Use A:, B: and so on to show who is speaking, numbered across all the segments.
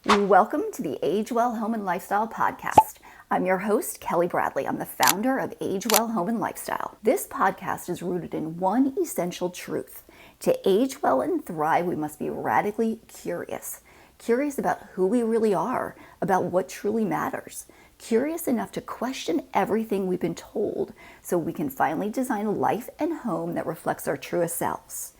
A: Welcome to the Age Well Home and Lifestyle podcast. I'm your host, Kelly Bradley. I'm the founder of Age Well Home and Lifestyle. This podcast is rooted in one essential truth. To age well and thrive, we must be radically curious. Curious about who we really are, about what truly matters. Curious enough to question everything we've been told so we can finally design a life and home that reflects our truest selves.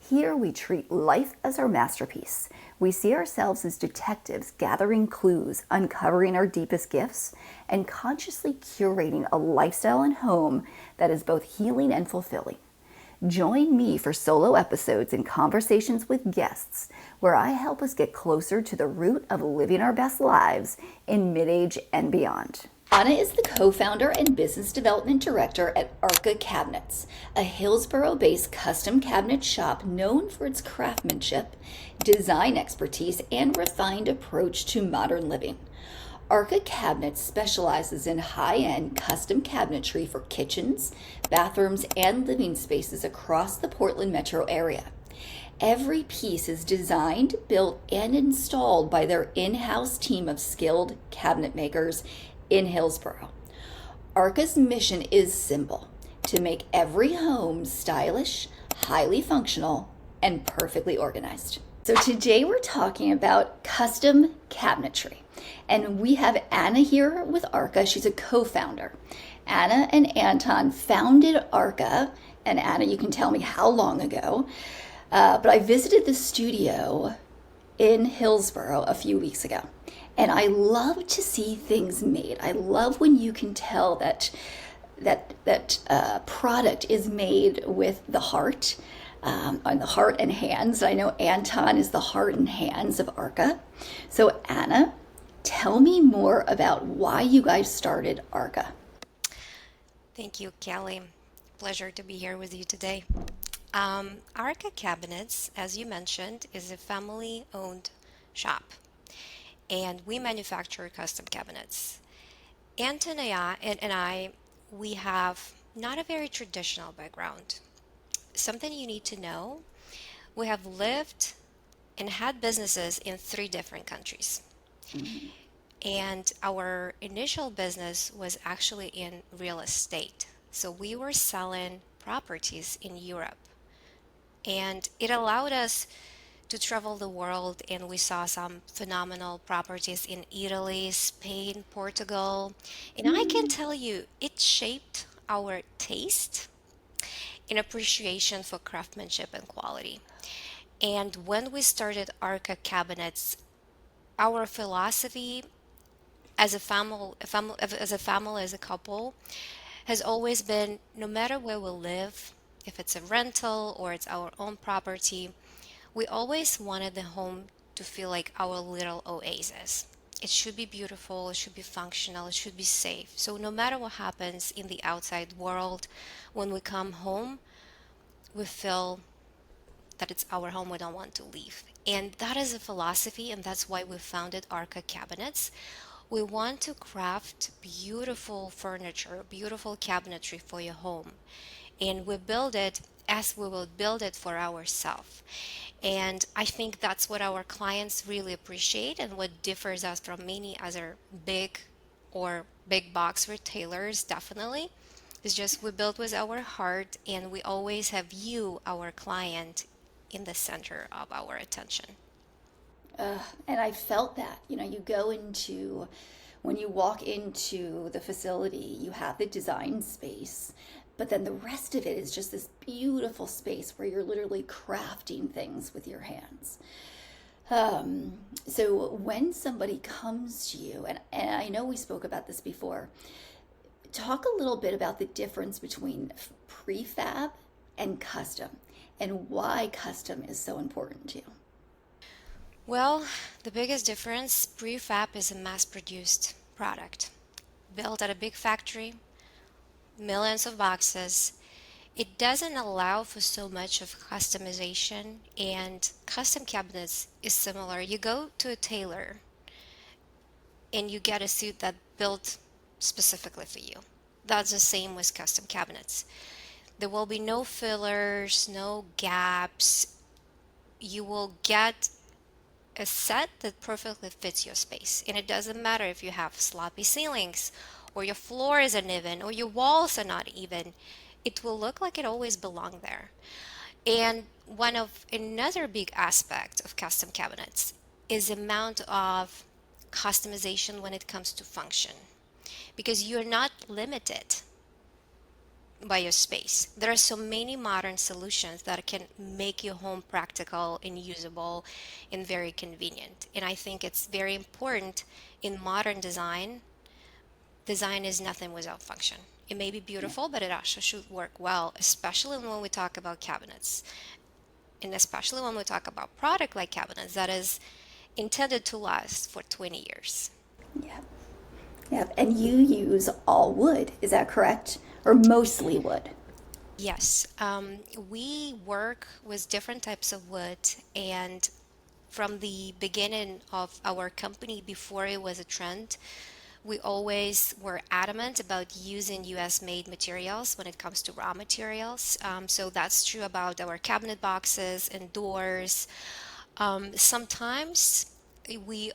A: Here we treat life as our masterpiece. We see ourselves as detectives gathering clues, uncovering our deepest gifts, and consciously curating a lifestyle and home that is both healing and fulfilling. Join me for solo episodes and conversations with guests where I help us get closer to the root of living our best lives in mid-age and beyond. Anna is the co-founder and business development director at ARKA Cabinets, a Hillsborough-based custom cabinet shop known for its craftsmanship, design expertise, and refined approach to modern living. ARKA Cabinets specializes in high-end custom cabinetry for kitchens, bathrooms, and living spaces across the Portland metro area. Every piece is designed, built, and installed by their in-house team of skilled cabinet makers in Hillsborough. ARKA's mission is simple: to make every home stylish, highly functional, and perfectly organized. So today we're talking about custom cabinetry. And we have Anna here with ARKA. She's a co-founder. Anna and Anton founded ARKA. And Anna, you can tell me how long ago. But I visited the studio in Hillsborough a few weeks ago. And I love to see things made. I love when you can tell that product is made with the heart, on the heart and hands. I know Anton is the heart and hands of ARKA. So Anna, tell me more about why you guys started ARKA.
B: Thank you, Kelly. Pleasure to be here with you today. ARKA Cabinets, as you mentioned, is a family-owned shop, and we manufacture custom cabinets. Anton and I, we have not a very traditional background. Something you need to know, we have lived and had businesses in 3 different countries.
A: Mm-hmm.
B: And our initial business was actually in real estate. So we were selling properties in Europe. And it allowed us to travel the world, and we saw some phenomenal properties in Italy, Spain, Portugal. And I can tell you, it shaped our taste and appreciation for craftsmanship and quality. And when we started ARKA Cabinets, our philosophy as a family, as a couple, has always been, no matter where we live, if it's a rental or it's our own property, we always wanted the home to feel like our little oasis. It should be beautiful, it should be functional, it should be safe. So no matter what happens in the outside world, when we come home, we feel that it's our home, we don't want to leave. And that is a philosophy, and that's why we founded ARKA Cabinets. We want to craft beautiful furniture, beautiful cabinetry for your home. And we build it as we will build it for ourselves. And I think that's what our clients really appreciate, and what differs us from many other big box retailers, definitely, is just we build with our heart, and we always have you, our client, in the center of our attention.
A: And I felt that, when you walk into the facility, you have the design space, but then the rest of it is just this beautiful space where you're literally crafting things with your hands. So when somebody comes to you, and I know we spoke about this before, talk a little bit about the difference between prefab and custom, and why custom is so important to you.
B: Well, the biggest difference, prefab is a mass-produced product built at a big factory, millions of boxes. It doesn't allow for so much of customization, and custom cabinets is similar. You go to a tailor and you get a suit that built specifically for you. That's the same with custom cabinets. There will be no fillers, no gaps. You will get a set that perfectly fits your space. And it doesn't matter if you have sloppy ceilings, or your floor is uneven, or your walls are not even. It will look like it always belonged there. And one of another big aspect of custom cabinets is the amount of customization when it comes to function, because you're not limited by your space. There are so many modern solutions that can make your home practical and usable and very convenient. And I think it's very important in modern design. Design is nothing without function. It may be beautiful, but it also should work well, especially when we talk about cabinets. And especially when we talk about product like cabinets that is intended to last for 20 years.
A: Yeah. Yeah. And you use all wood, is that correct? Or mostly wood?
B: Yes, we work with different types of wood, and from the beginning of our company, before it was a trend, we always were adamant about using US made materials when it comes to raw materials. So that's true about our cabinet boxes and doors. Sometimes we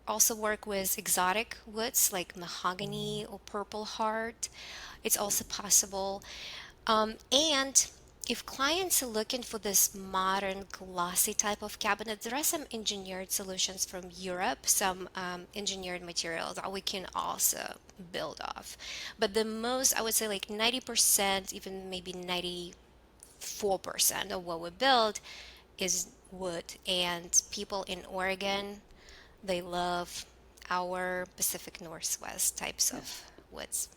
B: also work with exotic woods like mahogany or purple heart. It's also possible. And if clients are looking for this modern glossy type of cabinet, there are some engineered solutions from Europe, some engineered materials that we can also build off. But the most, I would say like 90%, even maybe 94% of what we build is wood. And people in Oregon, they love our Pacific Northwest types of woods.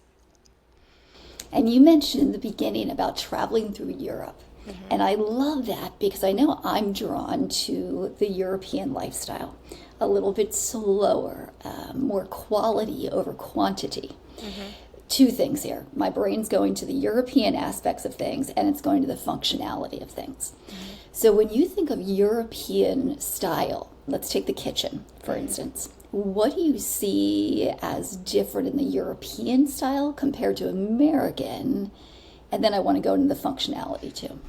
A: And you mentioned in the beginning about traveling through Europe.
B: Mm-hmm.
A: And I love that because I know I'm drawn to the European lifestyle. A little bit slower, more quality over quantity.
B: Mm-hmm.
A: Two things here. My brain's going to the European aspects of things, and it's going to the functionality of things.
B: Mm-hmm.
A: So when you think of European style, let's take the kitchen, for instance. What do you see as different in the European style compared to American? And then I want to go into the functionality too.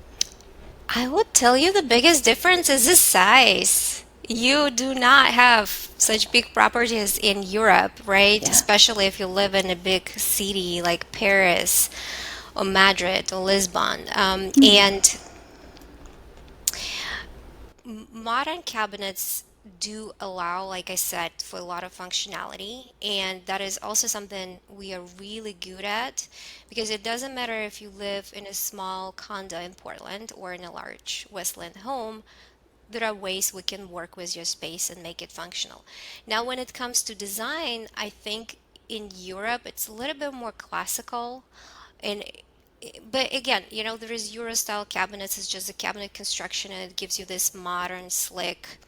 B: I would tell you the biggest difference is the size. You do not have such big properties in Europe, right?
A: Yeah.
B: Especially if you live in a big city like Paris or Madrid or Lisbon. And modern cabinets do allow, like I said, for a lot of functionality, and that is also something we are really good at, because it doesn't matter if you live in a small condo in Portland or in a large Westland home. There are ways we can work with your space and make it functional. Now, when it comes to design, I think in Europe it's a little bit more classical, and but again, there is Euro style cabinets. It's just a cabinet construction, and it gives you this modern, slick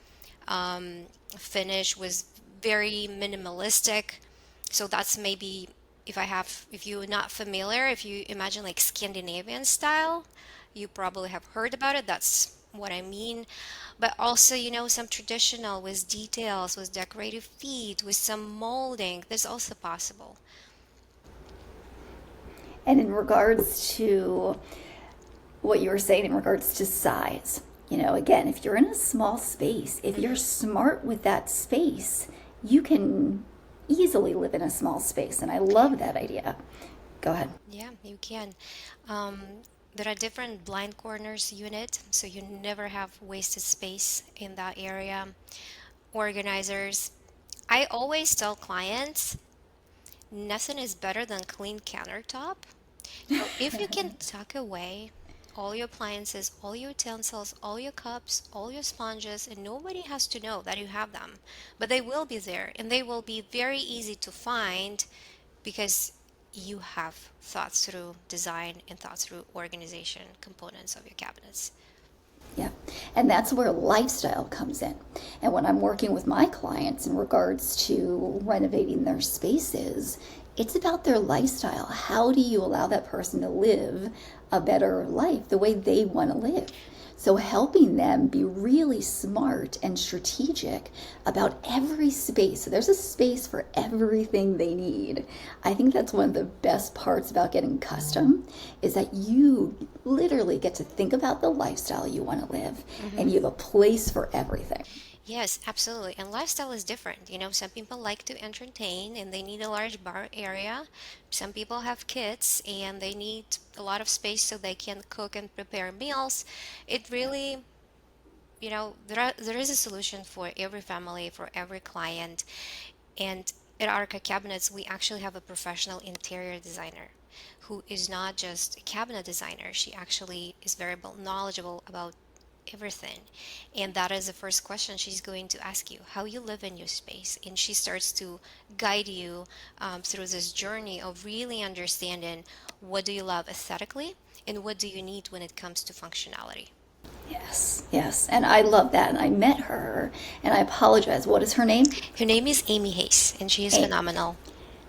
B: finish, was very minimalistic. So that's maybe, if you're not familiar, if you imagine like Scandinavian style, you probably have heard about it. That's what I mean. But also, some traditional with details, with decorative feet, with some molding. That's also possible.
A: And in regards to what you were saying in regards to size, again, if you're in a small space, if you're smart with that space, you can easily live in a small space. And I love that idea. Go ahead.
B: Yeah, you can. Um, there are different blind corners unit, so you never have wasted space in that area. Organizers. I always tell clients, nothing is better than clean countertop. So if you can tuck away all your appliances, all your utensils, all your cups, all your sponges, and nobody has to know that you have them, but they will be there, and they will be very easy to find because you have thought through design and thought through organization components of your cabinets.
A: Yeah. And that's where lifestyle comes in. And when I'm working with my clients in regards to renovating their spaces, it's about their lifestyle. How do you allow that person to live a better life the way they want to live? So helping them be really smart and strategic about every space. So there's a space for everything they need. I think that's one of the best parts about getting custom, is that you literally get to think about the lifestyle you want to live, and you have a place for everything.
B: Yes, absolutely. And lifestyle is different. Some people like to entertain and they need a large bar area. Some people have kids and they need a lot of space so they can cook and prepare meals. It really, there is a solution for every family, for every client. And at ARKA Cabinets, we actually have a professional interior designer who is not just a cabinet designer. She actually is very knowledgeable about everything. And that is the first question she's going to ask you, how you live in your space. And she starts to guide you through this journey of really understanding what do you love aesthetically and what do you need when it comes to functionality.
A: Yes, yes. And I love that. And I met her, and I apologize. What is her name?
B: Her name is Amy Hayes, and she is
A: Amy.
B: phenomenal.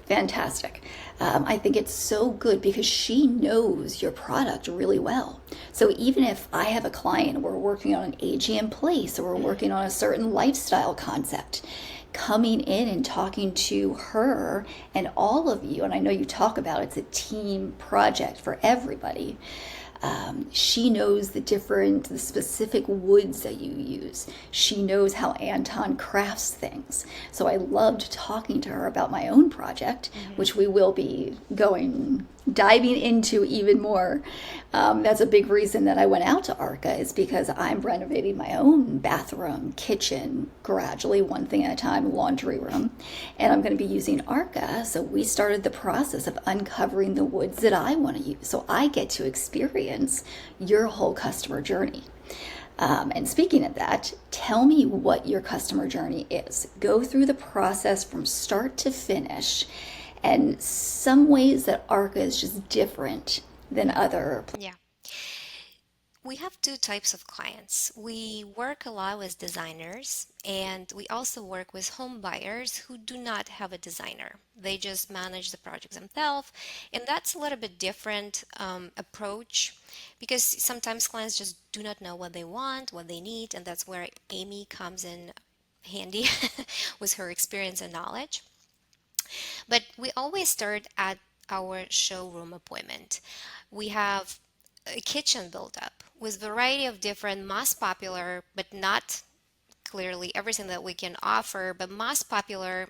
A: Fantastic. I think it's so good because she knows your product really well. So even if I have a client, we're working on an aging in place or we're working on a certain lifestyle concept, coming in and talking to her and all of you, and I know you talk about it's a team project for everybody. She knows the specific woods that you use. She knows how Anton crafts things. So I loved talking to her about my own project,
B: Mhm.
A: which we will be diving into even more. That's a big reason that I went out to ARKA is because I'm renovating my own bathroom, kitchen, gradually one thing at a time, laundry room, and I'm going to be using ARKA. So we started the process of uncovering the woods that I want to use. So I get to experience your whole customer journey. And speaking of that, tell me what your customer journey is. Go through the process from start to finish, and some ways that ARKA is just different than other.
B: Yeah. We have two types of clients. We work a lot with designers, and we also work with home buyers who do not have a designer. They just manage the projects themselves, and that's a little bit different approach because sometimes clients just do not know what they want, what they need, and that's where Amy comes in handy with her experience and knowledge. But we always start at our showroom appointment. We have a kitchen built up with variety of different mass popular, but not clearly everything that we can offer, but mass popular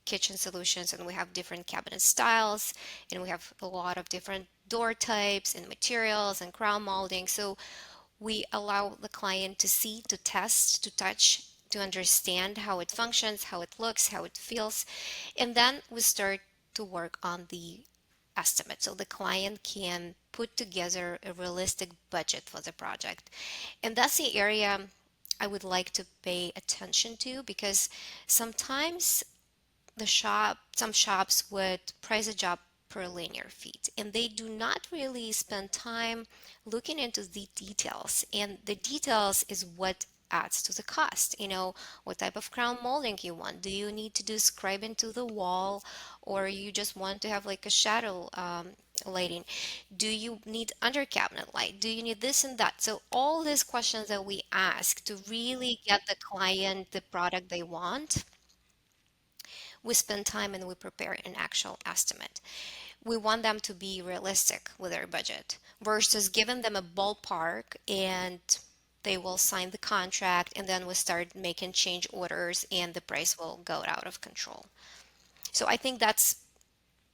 B: kitchen solutions. And we have different cabinet styles, and we have a lot of different door types and materials and crown molding. So we allow the client to see, to test, to touch, to understand how it functions, how it looks, how it feels. And then we start to work on the estimate so the client can put together a realistic budget for the project. And that's the area I would like to pay attention to because sometimes some shops would price a job per linear feet, and they do not really spend time looking into the details. And the details is what adds to the cost. What type of crown molding you want. Do you need to do scribe into the wall, or you just want to have like a shadow lighting? Do you need under cabinet light? Do you need this and that? So all these questions that we ask to really get the client the product they want, we spend time and we prepare an actual estimate. We want them to be realistic with their budget versus giving them a ballpark and they will sign the contract and then we start making change orders and the price will go out of control. So I think that's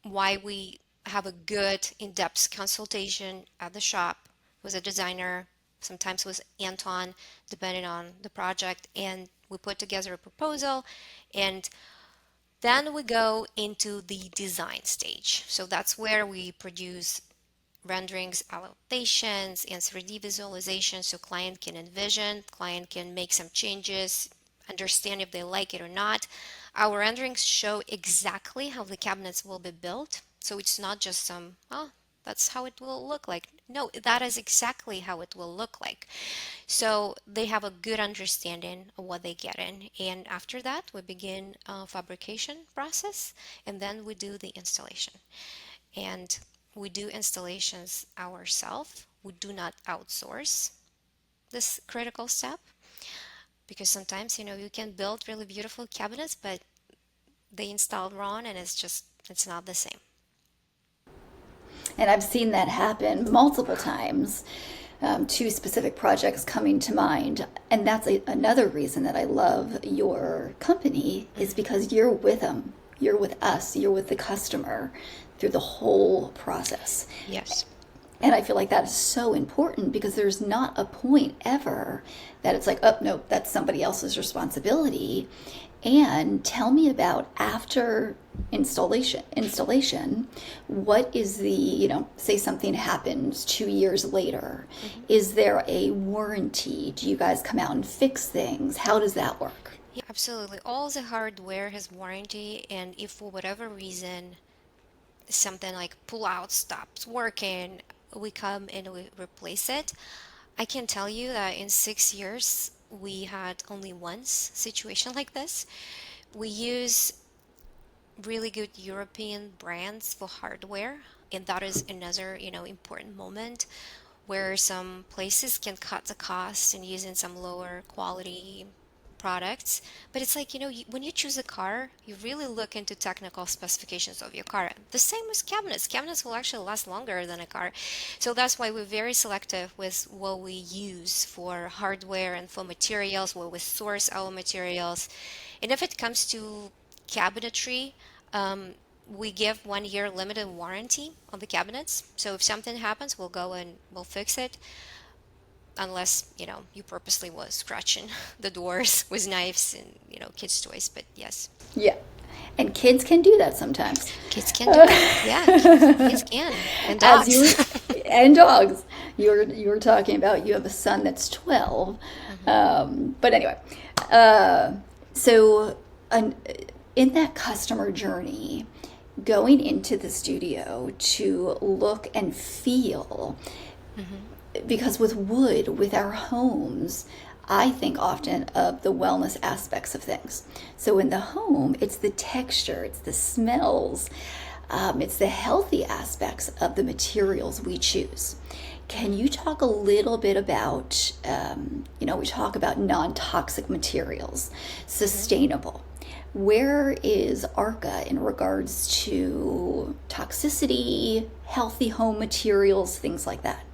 B: why we have a good in-depth consultation at the shop with a designer, sometimes with Anton, depending on the project, and we put together a proposal and then we go into the design stage. So that's where we produce renderings, annotations, and 3D visualization so client can envision, client can make some changes, understand if they like it or not. Our renderings show exactly how the cabinets will be built. So it's not just some, oh, that's how it will look like. No, that is exactly how it will look like. So they have a good understanding of what they get in. And after that, we begin a fabrication process and then we do the installation. And we do installations ourselves. We do not outsource this critical step because sometimes, you can build really beautiful cabinets, but they installed wrong and it's not the same.
A: And I've seen that happen multiple times. two specific projects coming to mind. And that's another reason that I love your company, is because you're with them. You're with us. You're with the customer through the whole process.
B: Yes.
A: And I feel like that is so important, because there's not a point ever that it's like, oh, no, that's somebody else's responsibility. And tell me about after installation, what is the, say something happens 2 years later, is there a warranty? Do you guys come out and fix things? How does that work?
B: Yeah, absolutely. All the hardware has warranty, and if for whatever reason something like pull out stops working, we come and we replace it. I can tell you that in 6 years, we had only once situation like this. We use really good European brands for hardware, and that is another, important moment where some places can cut the cost and using some lower quality products. But it's like, when you choose a car, you really look into technical specifications of your car. The same with cabinets. Cabinets will actually last longer than a car. So that's why we're very selective with what we use for hardware and for materials, where we source our materials. And if it comes to cabinetry, we give 1 year limited warranty on the cabinets. So if something happens, we'll go and we'll fix it, unless you purposely was scratching the doors with knives and kids toys. But yes,
A: Yeah. And kids can do that sometimes.
B: kids can do it. Yeah, kids can. And
A: As you
B: dogs.
A: and dogs. You were talking about, you have a son that's 12. But anyway, so in that customer journey, going into the studio to look and feel, because with wood, with our homes, I think often of the wellness aspects of things. So in the home, it's the texture, it's the smells, it's the healthy aspects of the materials we choose. Can you talk a little bit about, we talk about non-toxic materials, sustainable. Where is ARKA in regards to toxicity, healthy home materials, things like that?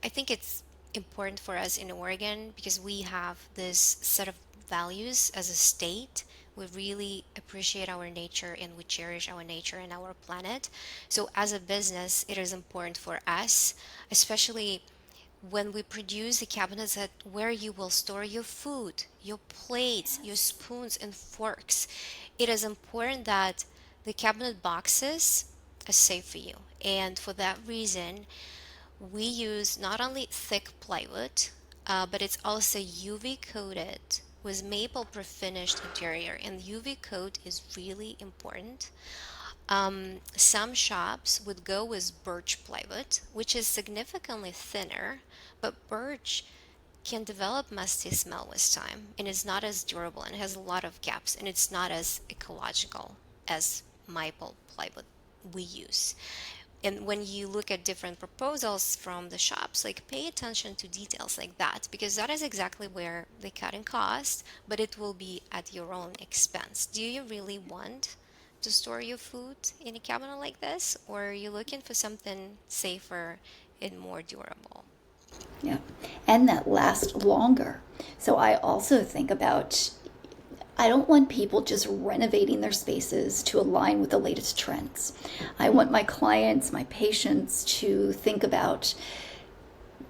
B: I think it's important for us in Oregon because we have this set of values as a state. We really appreciate our nature and we cherish our nature and our planet. So, as a business, it is important for us, especially when we produce the cabinets that where you will store your food, your plates, your spoons and forks. It is important that the cabinet boxes are safe for you. And for that reason, we use not only thick plywood, but it's also UV coated with maple pre-finished interior. And UV coat is really important. Some shops would go with birch plywood, which is significantly thinner, but birch can develop musty smell with time and is not as durable and has a lot of gaps and it's not as ecological as maple plywood we use. And when you look at different proposals from the shops, like pay attention to details like that because that is exactly where they cut in cost, but it will be at your own expense. Do you really want to store your food in a cabinet like this, or are you looking for something safer and more durable?
A: Yeah. And that lasts longer. So I also think about, I don't want people just renovating their spaces to align with the latest trends. I want my clients, my patients to think about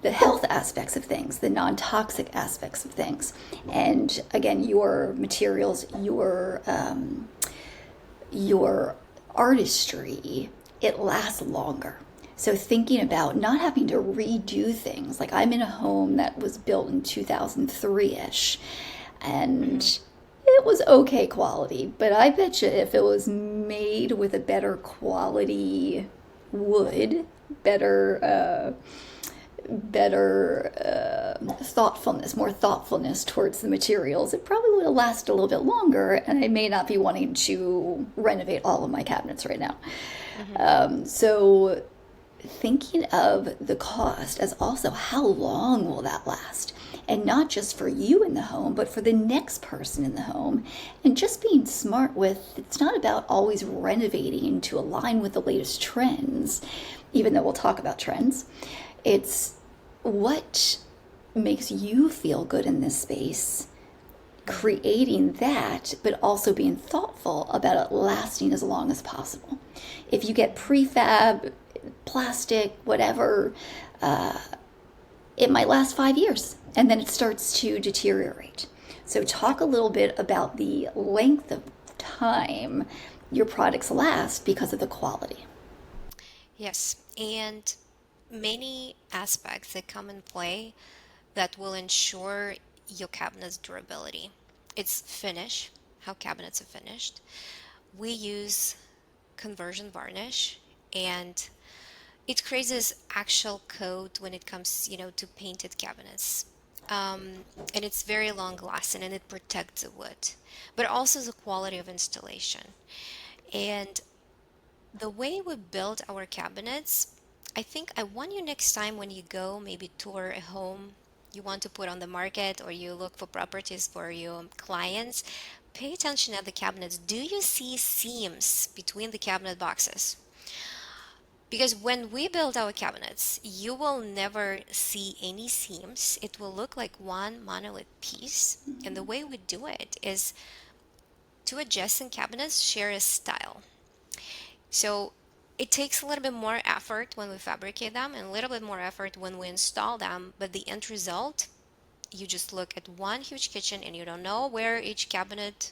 A: the health aspects of things, the non-toxic aspects of things. And again, your materials, your artistry, it lasts longer. So thinking about not having to redo things. Like I'm in a home that was built in 2003-ish and it was okay quality, but I bet you if it was made with a better quality wood, better thoughtfulness, more thoughtfulness towards the materials, it probably would have lasted a little bit longer, and I may not be wanting to renovate all of my cabinets right now. So thinking of the cost as also how long will that last? And not just for you in the home, but for the next person in the home. And just being smart with, it's not about always renovating to align with the latest trends, even though we'll talk about trends. It's what makes you feel good in this space, creating that, but also being thoughtful about it lasting as long as possible. If you get prefab, plastic, whatever, it might last 5 years and then it starts to deteriorate. So talk a little bit about the length of time your products last because of the quality.
B: Yes, and many aspects that come in play that will ensure your cabinet's durability. It's finish, how cabinets are finished. We use conversion varnish, and it creates this actual coat when it comes, to painted cabinets. And it's very long lasting and it protects the wood, but also the quality of installation. And the way we build our cabinets, I think I want you next time when you go maybe tour a home you want to put on the market or you look for properties for your clients, pay attention at the cabinets. Do you see seams between the cabinet boxes? Because when we build our cabinets, you will never see any seams. It will look like one monolith piece. And the way we do it is two adjacent cabinets share a style. So it takes a little bit more effort when we fabricate them and a little bit more effort when we install them, but the end result, you just look at one huge kitchen and you don't know where each cabinet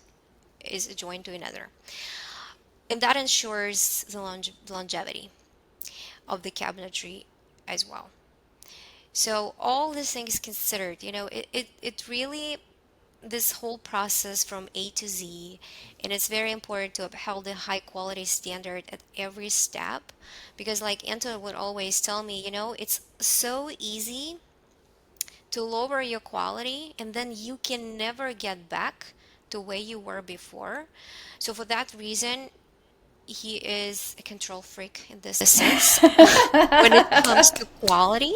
B: is joined to another. And that ensures the longevity of the cabinetry as well. So all these things considered, it really, this whole process from A to Z, and it's very important to uphold the high quality standard at every step, because like Anton would always tell me, it's so easy to lower your quality and then you can never get back to where you were before. So for that reason, he is a control freak in this sense when it comes to quality.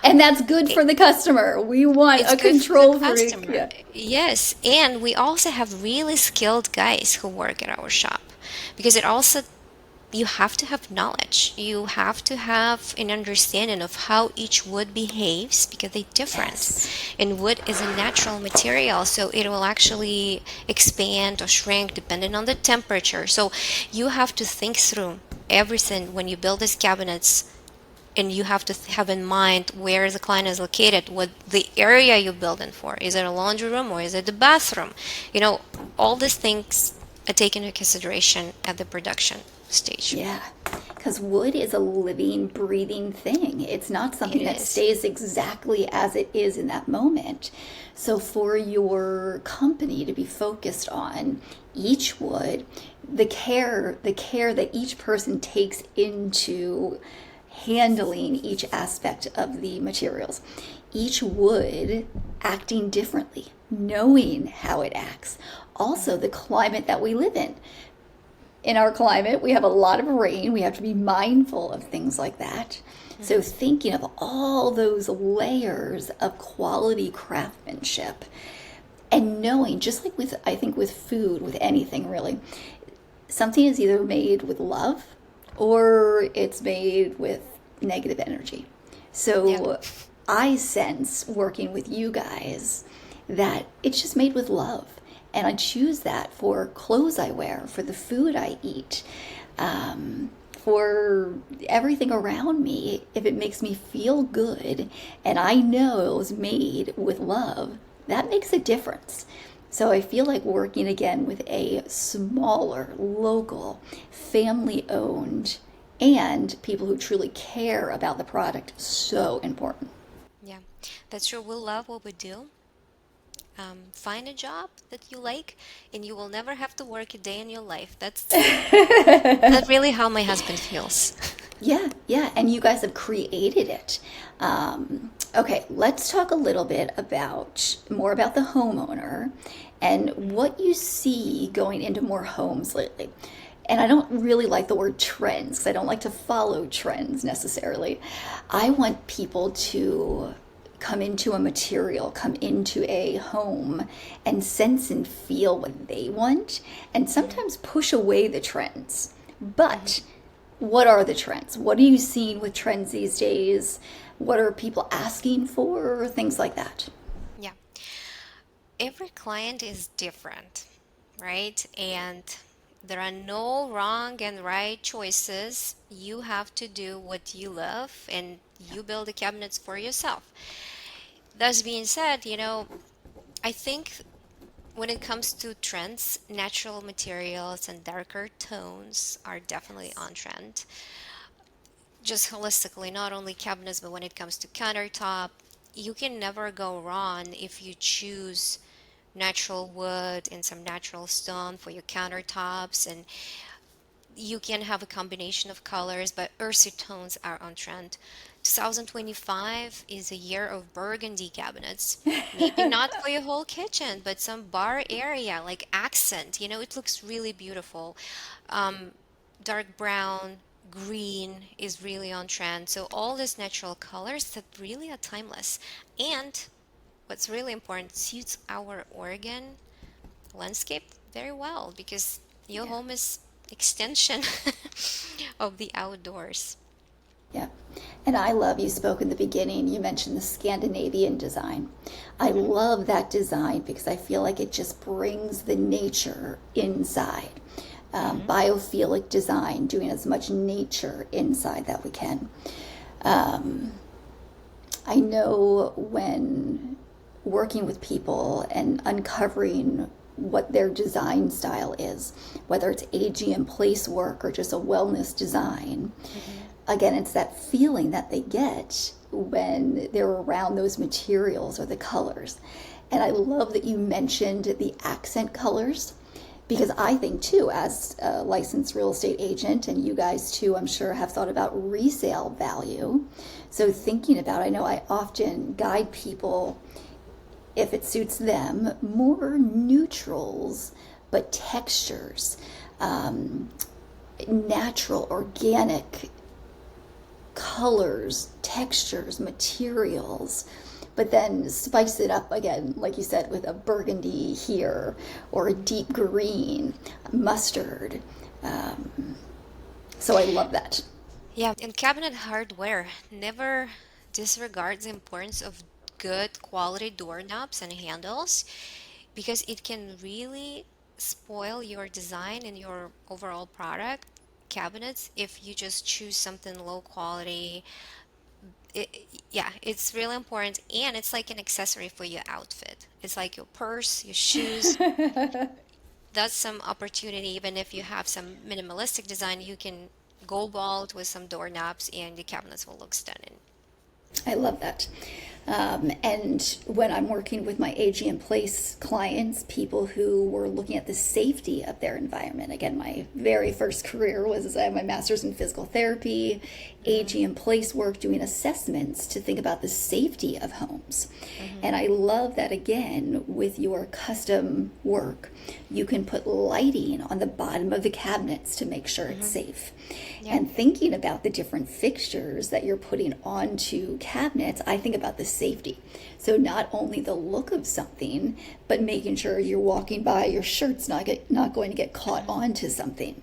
A: And that's good for the customer. We want a control freak. Yeah.
B: Yes, and we also have really skilled guys who work at our shop, because it also, you have to have knowledge. You have to have an understanding of how each wood behaves, because they're different.
A: Yes.
B: And wood is a natural material, so it will actually expand or shrink depending on the temperature. So you have to think through everything when you build these cabinets, and you have to have in mind where the client is located, what the area you're building for. Is it a laundry room or is it the bathroom? All these things are taken into consideration at the production stage.
A: Yeah, because wood is a living, breathing thing. It's not something that stays exactly as it is in that moment. So for your company to be focused on each wood, the care that each person takes into handling each aspect of the materials, each wood acting differently, knowing how it acts. Also, the climate that we live in. In our climate, we have a lot of rain. We have to be mindful of things like that. So thinking of all those layers of quality craftsmanship and knowing, just like I think with food, with anything really, something is either made with love or it's made with negative energy. So I sense working with you guys that it's just made with love. And I choose that for clothes I wear, for the food I eat, for everything around me. If it makes me feel good and I know it was made with love, that makes a difference. So I feel like working again with a smaller, local, family-owned, and people who truly care about the product is so important.
B: Yeah, that's true. We love what we do. Find a job that you like, and you will never have to work a day in your life. That's really how my husband feels.
A: Yeah, and you guys have created it. Okay, let's talk a little bit more about the homeowner and what you see going into more homes lately. And I don't really like the word trends because I don't like to follow trends necessarily. I want people to come into a material, come into a home and sense and feel what they want and sometimes push away the trends. But what are the trends? What are you seeing with trends these days? What are people asking for? Things like that.
B: Yeah. Every client is different, right? And there are no wrong and right choices. You have to do what you love and you build the cabinets for yourself. Thus being said, I think when it comes to trends, natural materials and darker tones are definitely on trend. Just holistically, not only cabinets, but when it comes to countertop, you can never go wrong if you choose natural wood and some natural stone for your countertops, and you can have a combination of colors, but earthy tones are on trend. 2025 is a year of burgundy cabinets. Maybe not for your whole kitchen, but some bar area, like accent. It looks really beautiful. Um, Dark brown, green is really on trend. So all these natural colors that really are timeless. And what's really important, suits our Oregon landscape very well because your
A: Yeah.
B: home is extension of the outdoors.
A: Yeah. And I love, you spoke in the beginning, you mentioned the Scandinavian design. I
B: Hmm.
A: love that design because I feel like it just brings the nature inside.
B: Hmm.
A: Biophilic design, doing as much nature inside that we can. I know when working with people and uncovering what their design style is, whether it's AGM place work or just a wellness design,
B: Hmm.
A: again, it's that feeling that they get when they're around those materials or the colors. And I love that you mentioned the accent colors because I think too, as a licensed real estate agent, and you guys too, I'm sure, have thought about resale value. So thinking about, I know I often guide people, if it suits them, more neutrals, but textures, natural, organic colors, textures, materials, but then spice it up again, like you said, with a burgundy here or a deep green, mustard. Um, so I love that.
B: Yeah, and cabinet hardware never disregards the importance of good quality doorknobs and handles because it can really spoil your design and your overall product cabinets if you just choose something low quality. Yeah, it's really important, and it's like an accessory for your outfit. It's like your purse, your shoes. That's some opportunity. Even if you have some minimalistic design, you can go bold with some doorknobs and the cabinets will look stunning.
A: I love that. And when I'm working with my AG in place clients, people who were looking at the safety of their environment, again, my very first career was I have my master's in physical therapy,
B: Hmm.
A: AG in place work, doing assessments to think about the safety of homes. And
B: Hmm.
A: I love that again with your custom work, you can put lighting on the bottom of the cabinets to make sure it's
B: Hmm.
A: safe.
B: Yeah.
A: And thinking about the different fixtures that you're putting onto cabinets, I think about the safety. So not only the look of something, but making sure you're walking by, your shirt's not going to get caught
B: Hmm.
A: onto something.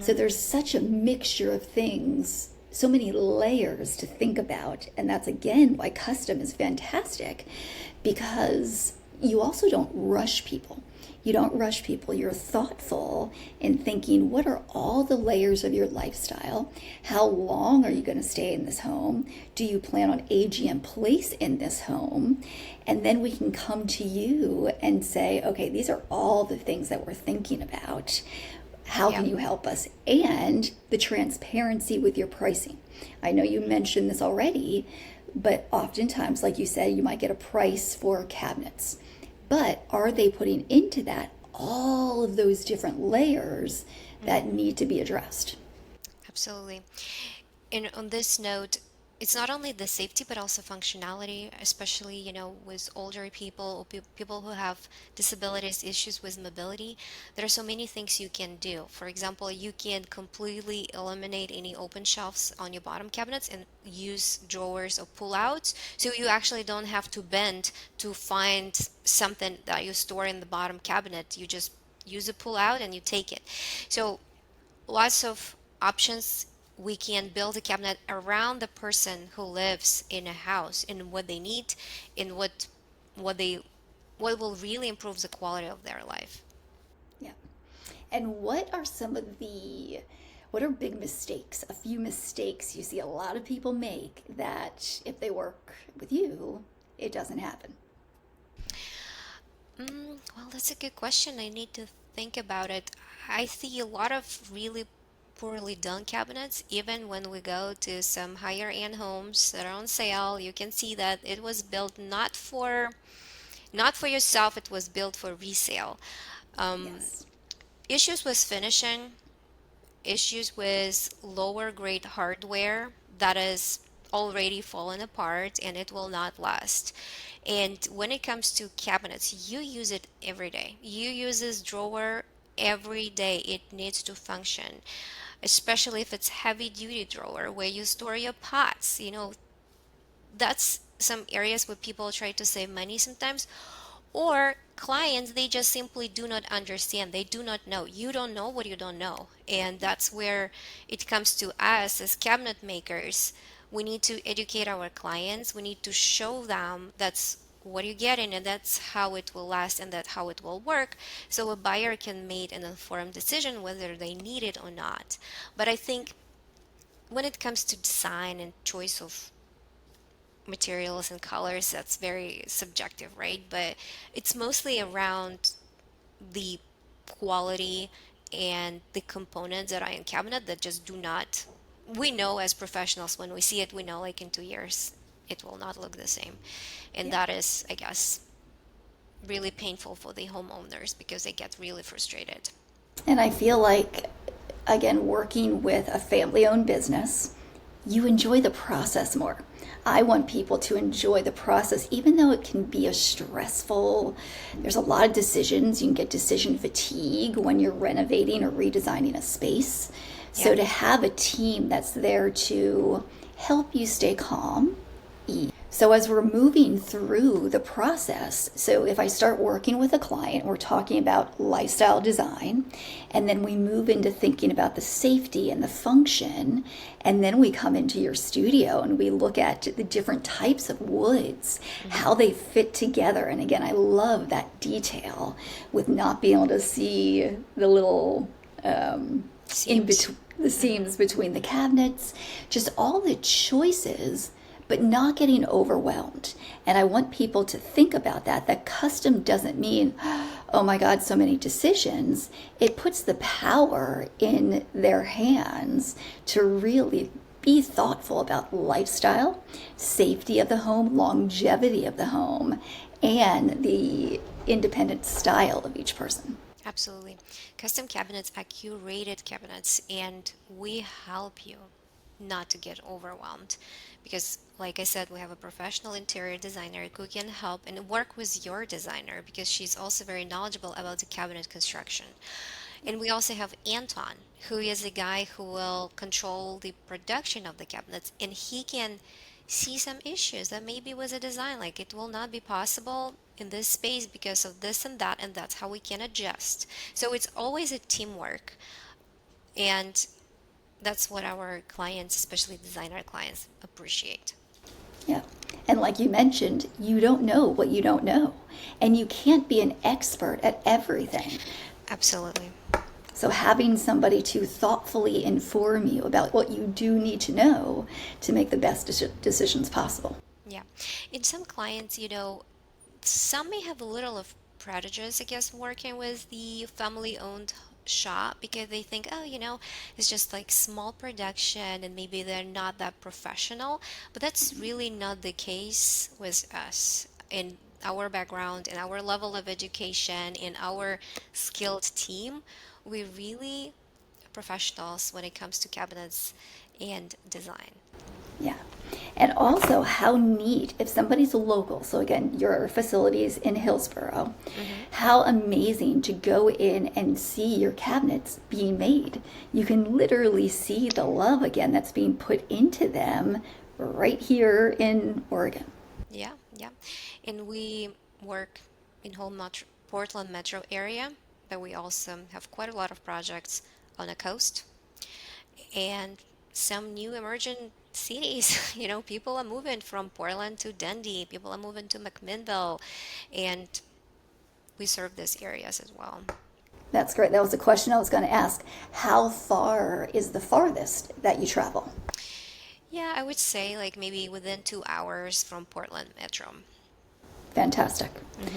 A: So
B: Hmm.
A: there's such a mixture of things, so many layers to think about. And that's again why custom is fantastic because you also don't rush people. You don't rush people. You're thoughtful in thinking, what are all the layers of your lifestyle? How long are you going to stay in this home? Do you plan on aging in place in this home? And then we can come to you and say, okay, these are all the things that we're thinking about. How
B: Yeah.
A: can you help us? And the transparency with your pricing. I know you mentioned this already, but oftentimes, like you said, you might get a price for cabinets. But are they putting into that all of those different layers that
B: Hmm.
A: need to be addressed?
B: Absolutely. And on this note, it's not only the safety but also functionality, especially, with older people or people who have disabilities, issues with mobility. There are so many things you can do. For example, you can completely eliminate any open shelves on your bottom cabinets and use drawers or pull-outs. So you actually don't have to bend to find something that you store in the bottom cabinet. You just use a pull-out and you take it. So lots of options we can build a cabinet around the person who lives in a house and what they need and what they what will really improve the quality of their life.
A: Yeah. And what are big mistakes? A few mistakes you see a lot of people make that if they work with you, it doesn't happen.
B: Well, that's a good question. I need to think about it. I see a lot of really poorly done cabinets. Even when we go to some higher end homes that are on sale, you can see that it was built not for yourself, it was built for resale. Um,
A: Yes.
B: Issues with finishing, issues with lower grade hardware that is already fallen apart and it will not last. And when it comes to cabinets, you use it every day. You use this drawer every day. It needs to function, especially if it's heavy duty drawer where you store your pots. That's some areas where people try to save money sometimes, or clients, they just simply do not understand, they do not know, you don't know what you don't know, and that's where it comes to us as cabinet makers. We need to educate our clients, we need to show them that's what you're getting and that's how it will last and that's how it will work, so a buyer can make an informed decision whether they need it or not. But I think when it comes to design and choice of materials and colors, that's very subjective, right? But it's mostly around the quality and the components that are in cabinet that just do not, we know as professionals when we see it, we know like in 2 years it will not look the same. And
A: Yeah.
B: that is, I guess, really painful for the homeowners because they get really frustrated.
A: And I feel like, again, working with a family owned business, you enjoy the process more. I want people to enjoy the process, even though it can be a stressful, there's a lot of decisions. You can get decision fatigue when you're renovating or redesigning a space.
B: Yeah.
A: So to have a team that's there to help you stay calm. So as we're moving through the process, so if I start working with a client, we're talking about lifestyle design, and then we move into thinking about the safety and the function, and then we come into your studio and we look at the different types of woods, how they fit together. And again, I love that detail with not being able to see the little in
B: Seems.
A: between the seams between the cabinets, just all the choices, but not getting overwhelmed. And I want people to think about that custom doesn't mean, oh my God, so many decisions. It puts the power in their hands to really be thoughtful about lifestyle, safety of the home, longevity of the home, and the independent style of each person.
B: Absolutely. Custom cabinets are curated cabinets, and we help you not to get overwhelmed because, like I said, we have a professional interior designer who can help and work with your designer because she's also very knowledgeable about the cabinet construction. And we also have Anton, who is a guy who will control the production of the cabinets, and he can see some issues that maybe with a design, like it will not be possible in this space because of this and that's how we can adjust. So it's always a teamwork, and that's what our clients, especially designer clients, appreciate.
A: Yeah. And like you mentioned, you don't know what you don't know. And you can't be an expert at everything.
B: Absolutely.
A: So having somebody to thoughtfully inform you about what you do need to know to make the best decisions possible.
B: Yeah. In some clients, some may have a little of prejudice, I guess, working with the family owned shop because they think, oh, it's just like small production and maybe they're not that professional. But that's really not the case with us. In our background, in our level of education, in our skilled team, we really professionals when it comes to cabinets and design.
A: Yeah. And also, how neat if somebody's local. So, again, your facilities in Hillsborough,
B: Hmm.
A: how amazing to go in and see your cabinets being made. You can literally see the love again that's being put into them right here in Oregon.
B: Yeah, yeah. And we work in Portland metro area, but we also have quite a lot of projects on the coast. And some new emergent cities. People are moving from Portland to Dundee, people are moving to McMinnville, and we serve these areas as well.
A: That's great. That was a question I was going to ask. How far is the farthest that you travel?
B: Yeah, I would say like maybe within 2 hours from Portland Metro.
A: Fantastic.
B: Hmm.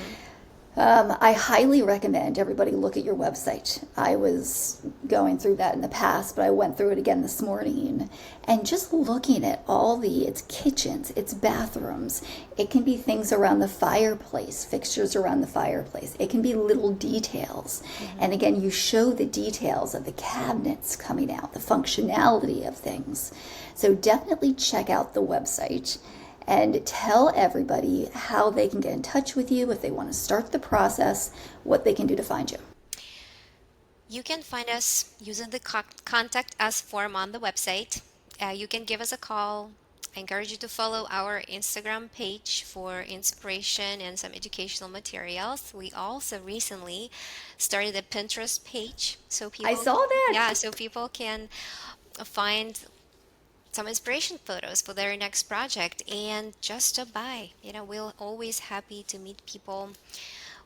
A: I highly recommend everybody look at your website. I was going through that in the past, but I went through it again this morning. And just looking at its kitchens, its bathrooms, it can be things around the fireplace, fixtures around the fireplace. It can be little details. And again, you show the details of the cabinets coming out, the functionality of things. So definitely check out the website and tell everybody how they can get in touch with you if they want to start the process, what they can do to find you.
B: You can find us using the contact us form on the website. You can give us a call. I encourage you to follow our Instagram page for inspiration and some educational materials. We also recently started a Pinterest page
A: I saw that.
B: so people can find some inspiration photos for their next project and just stop by. We're always happy to meet people.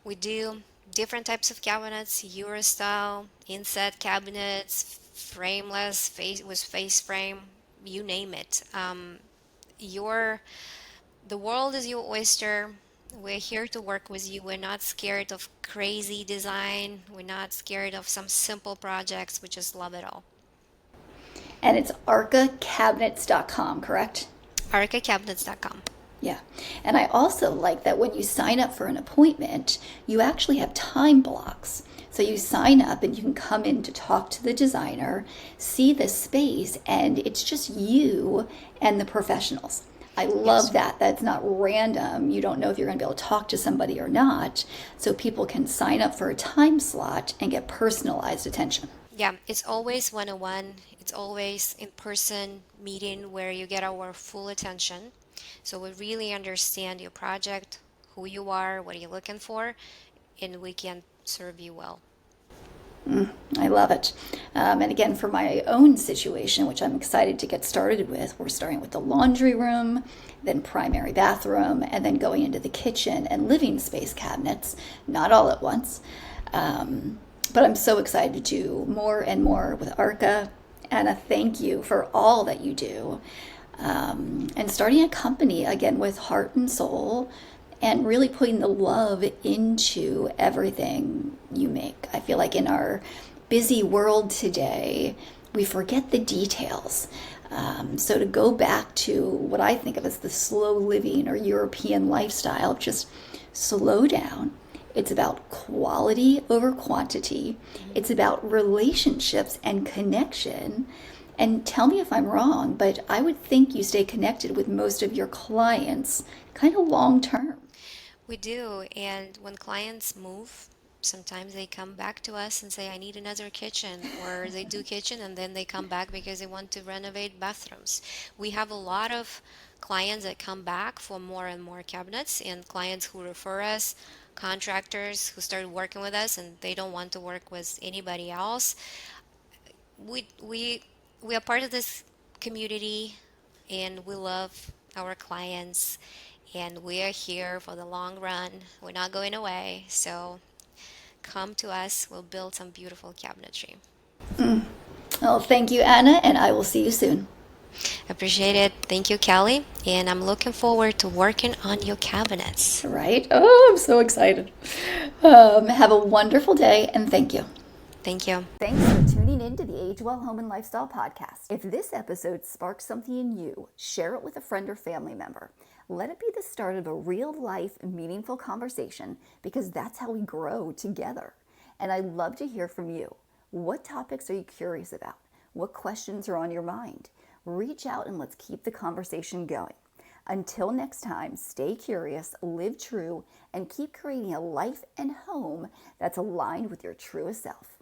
B: We do different types of cabinets, Euro style, inset cabinets, frameless, face frame, you name it. Your the world is your oyster. We're here to work with you. We're not scared of crazy design. We're not scared of some simple projects. We just love it all.
A: And it's arkacabinets.com, correct?
B: ARKACabinets.com.
A: Yeah. And I also like that when you sign up for an appointment, you actually have time blocks. So you sign up and you can come in to talk to the designer, see the space, and it's just you and the professionals. I love
B: Yes.
A: that. That's not random. You don't know if you're going to be able to talk to somebody or not. So people can sign up for a time slot and get personalized attention.
B: Yeah, it's always one-on-one. It's always in-person meeting where you get our full attention. So we really understand your project, who you are, what you're looking for, and we can serve you well.
A: I love it. And again, for my own situation, which I'm excited to get started with, we're starting with the laundry room, then primary bathroom, and then going into the kitchen and living space cabinets, not all at once. But I'm so excited to do more and more with ARKA. Anna, thank you for all that you do. And starting a company again with heart and soul and really putting the love into everything you make. I feel like in our busy world today, we forget the details. So to go back to what I think of as the slow living or European lifestyle, just slow down. It's about quality over quantity. It's about relationships and connection. And tell me if I'm wrong, but I would think you stay connected with most of your clients kind of long term.
B: We do, and when clients move, sometimes they come back to us and say, I need another kitchen, or they do kitchen and then they come back because they want to renovate bathrooms. We have a lot of clients that come back for more and more cabinets, and clients who refer us, contractors who started working with us and they don't want to work with anybody else. We we we are part of this community and we love our clients and we are here for the long run. We're not going away. So come to us. We'll build some beautiful cabinetry.
A: Well, thank you, Anna, and I will see you soon.
B: Appreciate it. Thank you, Kelly. And I'm looking forward to working on your cabinets.
A: Right? Oh, I'm so excited. Have a wonderful day, and thank you.
B: Thank you.
A: Thanks for tuning in to the Age Well Home and Lifestyle podcast. If this episode sparked something in you, share it with a friend or family member. Let it be the start of a real life, meaningful conversation because that's how we grow together. And I'd love to hear from you. What topics are you curious about? What questions are on your mind? Reach out and let's keep the conversation going. Until next time, stay curious, live true, and keep creating a life and home that's aligned with your truest self.